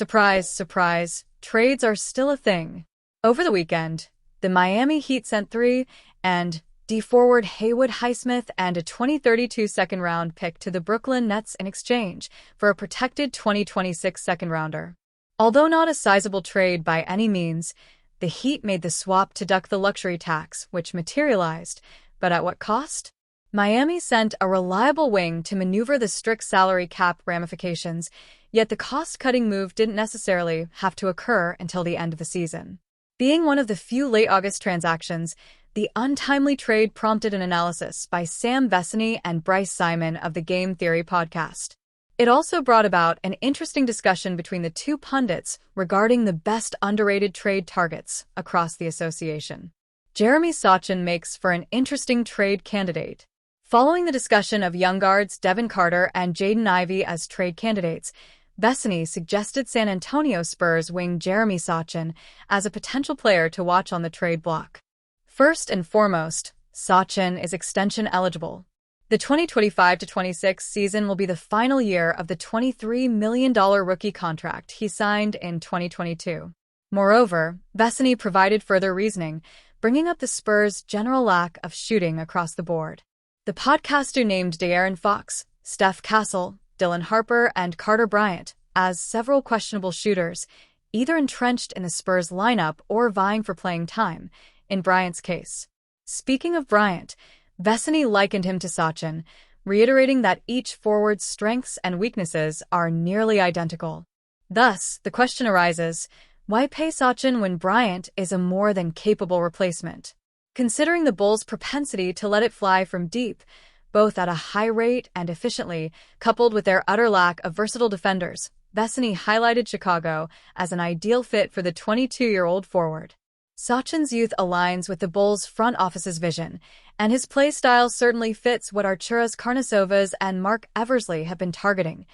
Surprise, surprise, trades are still a thing. Over the weekend, the Miami Heat sent 3 and D forward Haywood Highsmith and a 2032 second-round pick to the Brooklyn Nets in exchange for a protected 2026 second-rounder. Although not a sizable trade by any means, the Heat made the swap to duck the luxury tax, which materialized, but at what cost? Miami sent a reliable wing to maneuver the strict salary cap ramifications, yet the cost-cutting move didn't necessarily have to occur until the end of the season. Being one of the few late August transactions, the untimely trade prompted an analysis by Sam Vecenie and Bryce Simon of the Game Theory podcast. It also brought about an interesting discussion between the two pundits regarding the best underrated trade targets across the association. Jeremy Sochan makes for an interesting trade candidate. Following the discussion of young guards Devin Carter and Jaden Ivey as trade candidates, Vecenie suggested San Antonio Spurs wing Jeremy Sochan as a potential player to watch on the trade block. First and foremost, Sochan is extension eligible. The 2025-26 season will be the final year of the $23 million rookie contract he signed in 2022. Moreover, Vecenie provided further reasoning, bringing up the Spurs' general lack of shooting across the board. The podcaster named De'Aaron Fox, Steph Castle, Dylan Harper, and Carter Bryant as several questionable shooters, either entrenched in the Spurs lineup or vying for playing time, in Bryant's case. Speaking of Bryant, Vecenie likened him to Sochan, reiterating that each forward's strengths and weaknesses are nearly identical. Thus, the question arises, why pay Sochan when Bryant is a more than capable replacement? Considering the Bulls' propensity to let it fly from deep, both at a high rate and efficiently, coupled with their utter lack of versatile defenders, Vecenie highlighted Chicago as an ideal fit for the 22-year-old forward. Sochan's youth aligns with the Bulls' front office's vision, and his play style certainly fits what Arturas Karnisovas and Mark Eversley have been targeting,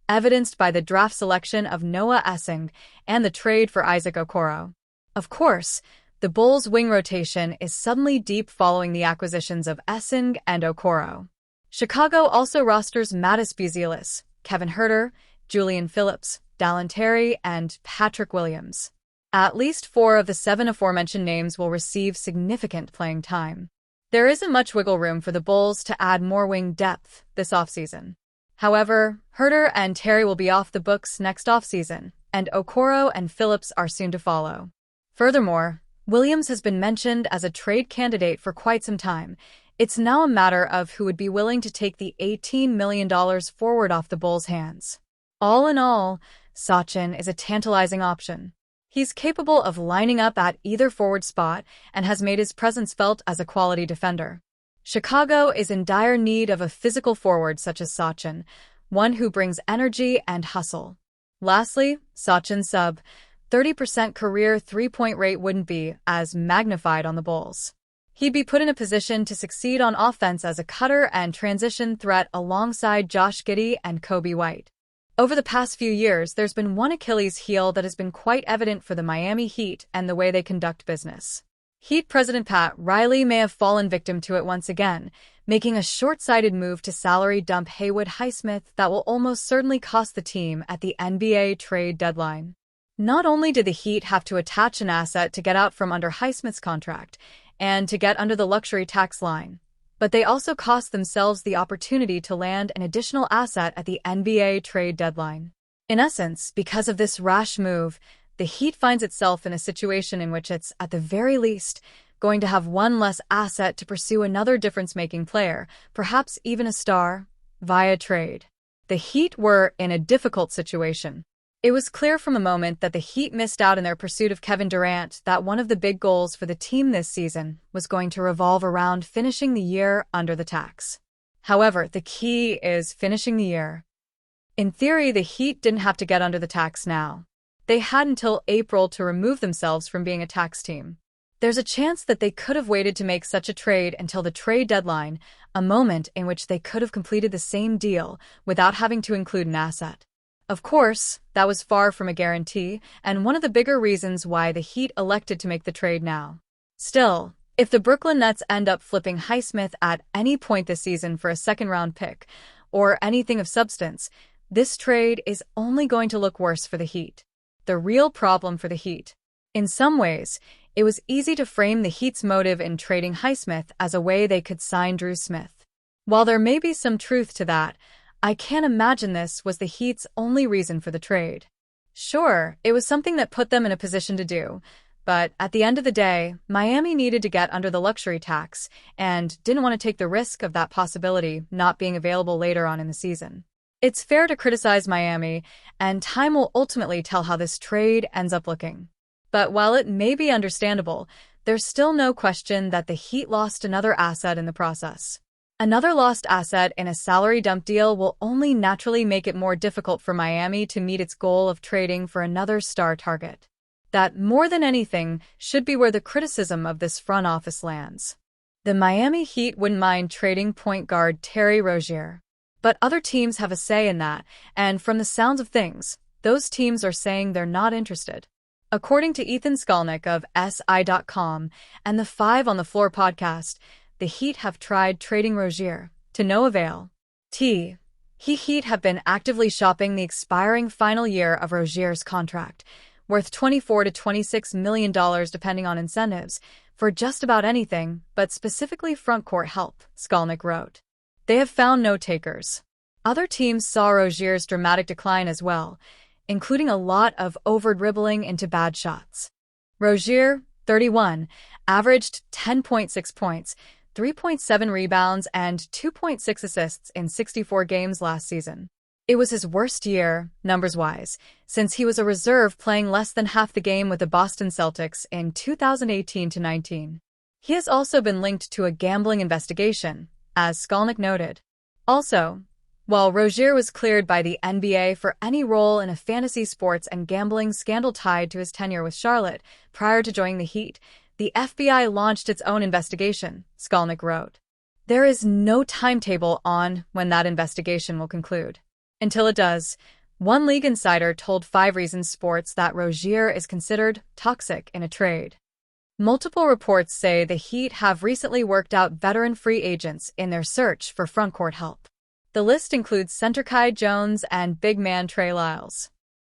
evidenced by the draft selection of Noah Essing and the trade for Isaac Okoro. Of course, the Bulls' wing rotation is suddenly deep following the acquisitions of Essing and Okoro. Chicago also rosters Mattis Buzelis, Kevin Huerter, Julian Phillips, Dallin Terry, and Patrick Williams. At least 4 of the 7 aforementioned names will receive significant playing time. There isn't much wiggle room for the Bulls to add more wing depth this offseason. However, Huerter and Terry will be off the books next offseason, and Okoro and Phillips are soon to follow. Furthermore, Williams has been mentioned as a trade candidate for quite some time. It's now a matter of who would be willing to take the $18 million forward off the Bulls' hands. All in all, Sochan is a tantalizing option. He's capable of lining up at either forward spot and has made his presence felt as a quality defender. Chicago is in dire need of a physical forward such as Sochan, one who brings energy and hustle. Lastly, Sochan's sub 30% career three-point rate wouldn't be as magnified on the Bulls. He'd be put in a position to succeed on offense as a cutter and transition threat alongside Josh Giddey and Kobe White. Over the past few years, there's been one Achilles heel that has been quite evident for the Miami Heat and the way they conduct business. Heat president Pat Riley may have fallen victim to it once again, making a short-sighted move to salary dump Haywood Highsmith that will almost certainly cost the team at the NBA trade deadline. Not only did the Heat have to attach an asset to get out from under Highsmith's contract and to get under the luxury tax line, but they also cost themselves the opportunity to land an additional asset at the NBA trade deadline. In essence, because of this rash move, the Heat finds itself in a situation in which it's, at the very least, going to have one less asset to pursue another difference-making player, perhaps even a star, via trade. The Heat were in a difficult situation. It was clear from the moment that the Heat missed out in their pursuit of Kevin Durant that one of the big goals for the team this season was going to revolve around finishing the year under the tax. However, the key is finishing the year. In theory, the Heat didn't have to get under the tax now. They had until April to remove themselves from being a tax team. There's a chance that they could have waited to make such a trade until the trade deadline, a moment in which they could have completed the same deal without having to include an asset. Of course, that was far from a guarantee, and one of the bigger reasons why the Heat elected to make the trade now. Still, if the Brooklyn Nets end up flipping Highsmith at any point this season for a second-round pick, or anything of substance, this trade is only going to look worse for the Heat. the real problem for the Heat. In some ways, it was easy to frame the Heat's motive in trading Highsmith as a way they could sign Drew Smith. While there may be some truth to that, I can't imagine this was the Heat's only reason for the trade. Sure, it was something that put them in a position to do, but at the end of the day, Miami needed to get under the luxury tax and didn't want to take the risk of that possibility not being available later on in the season. It's fair to criticize Miami, and time will ultimately tell how this trade ends up looking. But while it may be understandable, there's still no question that the Heat lost another asset in the process. Another lost asset in a salary dump deal will only naturally make it more difficult for Miami to meet its goal of trading for another star target. That, more than anything, should be where the criticism of this front office lands. The Miami Heat wouldn't mind trading point guard Terry Rozier. But other teams have a say in that, and from the sounds of things, those teams are saying they're not interested. According to Ethan Skolnick of SI.com and the Five on the Floor podcast, the Heat have tried trading Rozier, to no avail. Heat have been actively shopping the expiring final year of Rozier's contract, worth $24 to $26 million depending on incentives, for just about anything, but specifically frontcourt help, Skolnick wrote. They have found no takers. Other teams saw Rozier's dramatic decline as well, including a lot of over-dribbling into bad shots. Rozier, 31, averaged 10.6 points, 3.7 rebounds, and 2.6 assists in 64 games last season. It was his worst year, numbers-wise, since he was a reserve playing less than half the game with the Boston Celtics in 2018-19. He has also been linked to a gambling investigation, as Skolnick noted. Also, while Rozier was cleared by the NBA for any role in a fantasy sports and gambling scandal tied to his tenure with Charlotte prior to joining the Heat, the FBI launched its own investigation, Skolnick wrote. There is no timetable on when that investigation will conclude. Until it does, one league insider told 5 Reasons Sports that Rozier is considered toxic in a trade. Multiple reports say the Heat have recently worked out veteran free agents in their search for frontcourt help. The list includes center Kai Jones and big man Trey Lyles.